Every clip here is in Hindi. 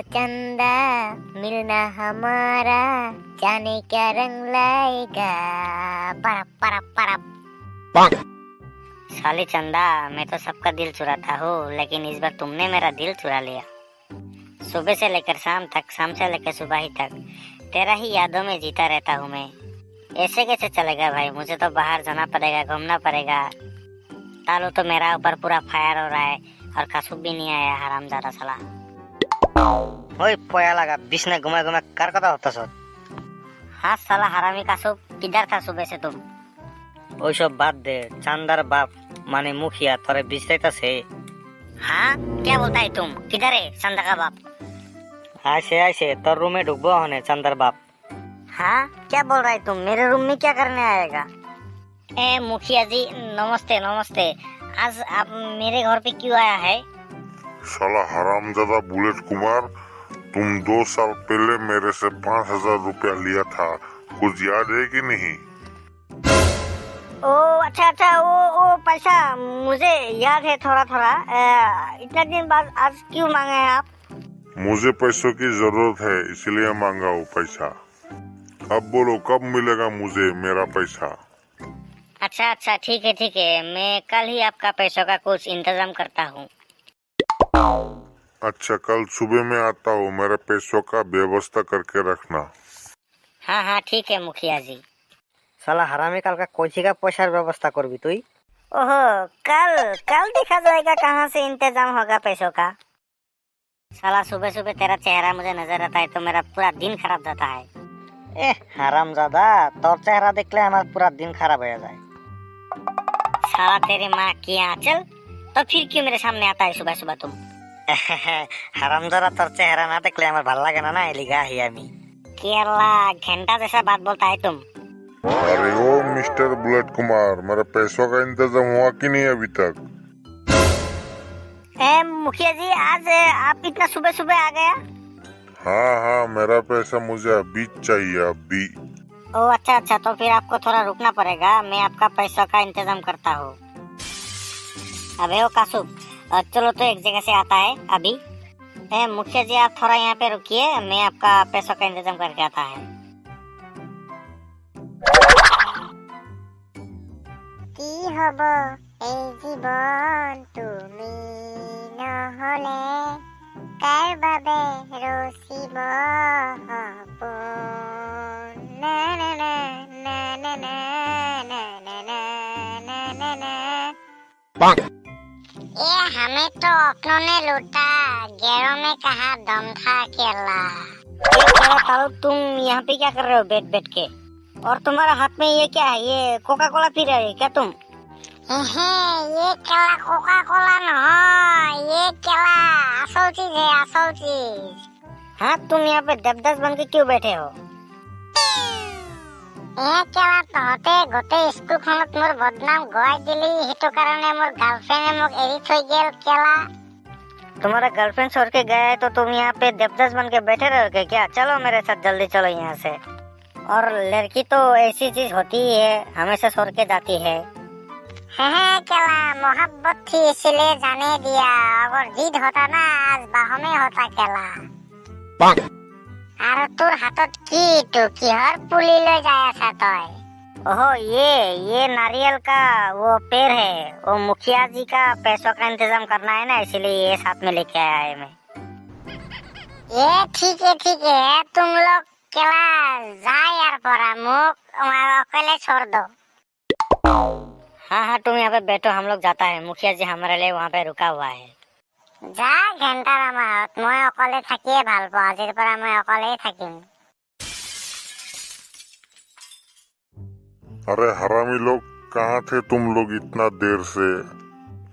चंदा मिलना हमारा, जाने क्या रंग लाएगा। परप परप परप। साली चंदा, मैं तो सबका दिल चुराता हूँ, लेकिन इस बार तुमने मेरा दिल चुरा लिया। सुबह से लेकर शाम तक, शाम से लेकर सुबह ही तक तेरा ही यादों में जीता रहता हूँ मैं। ऐसे कैसे चलेगा भाई, मुझे तो बाहर जाना पड़ेगा, घूमना पड़ेगा। तालू तो मेरा ऊपर पूरा फायर हो रहा है और कासुब भी नहीं आया, हरामजादा साला। ओए पोया लगा बिस्ने घुमा घुमा कर कता होता सो। हाँ साला हरामी कासुब, किधर था सुबह से तुम? ओई सब बात दे, चांदार बाप माने मुखिया तोरे बिसरेता से। हाँ क्या बोलता है तुम, किधर है चंदा का बाप? ऐसे तो रूम में डूबो होने चंदर बाप। हाँ क्या बोल रहा है तुम, मेरे रूम में क्या करने आएगा? ए मुखिया जी नमस्ते नमस्ते, आज आप मेरे घर पे क्यों आया है? साला हरामजादा बुलेट कुमार, तुम 2 साल पहले मेरे से 5,000 रुपया लिया था, कुछ याद है कि नहीं? ओ अच्छा वो पैसा मुझे याद है थोड़ा थोड़ा। इतना दिन बाद आज क्यों मांगे हैं आप? मुझे पैसों की जरूरत है इसलिए मांगा हूँ पैसा। अब बोलो कब मिलेगा मुझे मेरा पैसा? अच्छा ठीक है, मैं कल ही आपका पैसों का कुछ इंतजाम करता हूँ। अच्छा कल सुबह में आता हूँ, मेरे पैसों का व्यवस्था करके रखना। हाँ ठीक है मुखिया जी। साला हरामी काल का कोची का पैसार व्यवस्था करबी तुई? ओहो कल देखा जाएगा कहाँ से इंतजाम होगा पैसों का। साला सुबह सुबह तेरा चेहरा मुझे नजर आता है तो मेरा पूरा दिन खराब जाता है। ए हरामजादा, तोर चेहरा देखले हमारा पूरा दिन खराब हो जाए। साला तेरे माँ की आंचल, तो फिर क्यों मेरे सामने आता है सुबह सुबह तुम? हरामजादा, तोर चेहरा ना देखले हमार भल लागे ना एलिगा ही आमी। केरला घंटा जैसा बात बोलता है तुम। अरे ओ मिस्टर बुलेट कुमार, मेरे पैसों का इंतजाम हुआ कि नहीं अभी तक? मुखिया जी आज आप इतना सुबह सुबह आ गया? हाँ मेरा पैसा मुझे अभी चाहिए, अभी। ओ अच्छा तो फिर आपको थोड़ा रुकना पड़ेगा, मैं आपका पैसा का इंतजाम करता हूँ। अबे ओ कासुब, चलो तो एक जगह से आता है अभी। मुखिया जी आप थोड़ा यहाँ पे रुकिए, मैं आपका पैसों का इंतजाम करके आता है। কি হব এই জীবন তুমি নহলে, কাৰ বাবে ৰচিব হব না না না না না না না না না না না। ये हमें तो अपनों ने लूटा, गैरों में कहा दम था केला। तुम यहाँ पे क्या कर रहे हो बैठ के? और तुम्हारा हाथ में ये क्या है, ये कोका कोला पी रहे हो क्या तुम? ये केला कोका कोला न, ये केला असल चीज है, असल चीज। हाँ तुम यहाँ पे दबदस बन के क्यों बैठे हो? ये केला तहते गोटे स्कूल खनत मोर बदनाम गवाई दिली, हेतु कारणे मोर गर्लफ्रेंड मोक एरी थई गेल केला। तुम्हारा गर्लफ्रेंड छोड़ के गया है तो तुम यहाँ पे दबदस बन के बैठे रहोगे क्या? चलो मेरे साथ, जल्दी चलो यहाँ से। और लड़की तो ऐसी चीज होती ही है, हमेशा छोड़ के जाती है। केला मोहब्बत थी इसलिए जाने दिया, अगर जिद होता ना आज बाहों में होता केला। और तोर हाथत की तो किहर पुली ले जाया था तोय? ओहो ये नारियल का वो पेड़ है, वो मुखिया जी का पैसों का इंतजाम करना है ना, इसलिए ये साथ में लेके आया है मैं। ये ठीक है तुम लोग केला जा यार परा, मुख अकेले छोड़ दो। हाँ तुम यहाँ पे बैठो, हम लोग जाता है, मुखिया जी हमारे लिए वहाँ पे रुका हुआ है। जा घंटा रामात, मैं अकेले থাকিয়ে ভাল পাওঁ, আজিৰ পৰা मैं अकेले থাকিম। अरे हरामी लोग, कहाँ थे तुम लोग इतना देर से?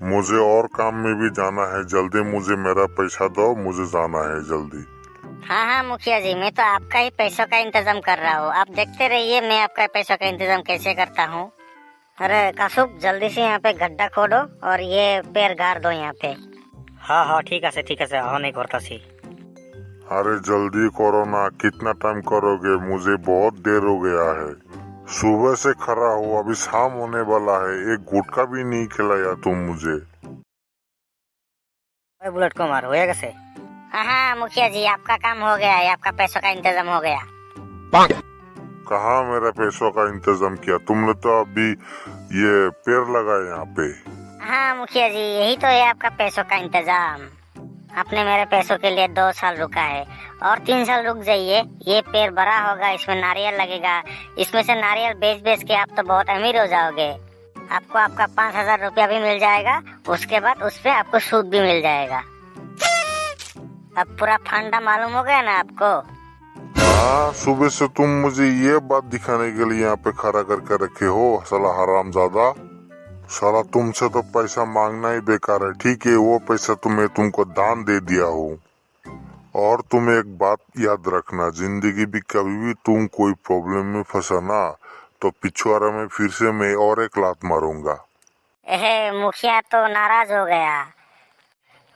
मुझे और काम में भी जाना है, जल्दी मुझे मेरा पैसा दो, मुझे जाना है जल्दी। हाँ मुखिया जी, मैं तो आपका ही पैसों का इंतजाम कर रहा हूँ, आप देखते रहिए मैं आपका पैसों का इंतजाम कैसे करता हूँ। अरे कासुब जल्दी से यहाँ पे गड्ढा खोदो और ये पेड़ गाड़ दो यहाँ पे। हाँ ठीक है, हाँ नहीं करता सी। अरे जल्दी करो ना, कितना टाइम करोगे? मुझे बहुत देर हो गया है, सुबह से खड़ा हो, अभी शाम होने वाला है, एक गुटखा भी नहीं खिलाया तुम मुझे। बुलेट कुमार हो गए? हाँ मुखिया जी, आपका काम हो गया है, आपका पैसों का इंतजाम हो गया। कहाँ मेरा पैसों का इंतजाम किया तुमने? तो अभी ये पेड़ लगाए यहाँ पे। हाँ मुखिया जी, यही तो है आपका पैसों का इंतजाम। आपने मेरे पैसों के लिए 2 साल रुका है और 3 साल रुक जाइए, ये पेड़ बड़ा होगा, इसमें नारियल लगेगा, इसमें से नारियल बेच बेच के आप तो बहुत अमीर हो जाओगे। आपको आपका 5,000 रुपया भी मिल जाएगा, उसके बाद उस पे आपको सूद भी मिल जाएगा। अब पूरा फंडा मालूम हो गया ना आपको? हाँ, सुबह से तुम मुझे ये बात दिखाने के लिए यहाँ पे खड़ा करके रखे हो, साला हरामजादा। साला तुमसे तो पैसा मांगना ही बेकार है। ठीक है, वो पैसा तुम्हें तुमको दान दे दिया हूँ। और तुम एक बात याद रखना, जिंदगी भी कभी भी तुम कोई प्रॉब्लम में फंसा ना तो पिछवाड़ा में फिर से मैं और एक लात मारूंगा। मुखिया तो नाराज हो गया।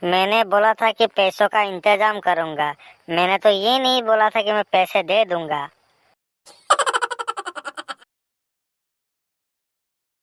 मैंने बोला था कि पैसों का इंतजाम करूंगा, मैंने तो ये नहीं बोला था कि मैं पैसे दे दूंगा।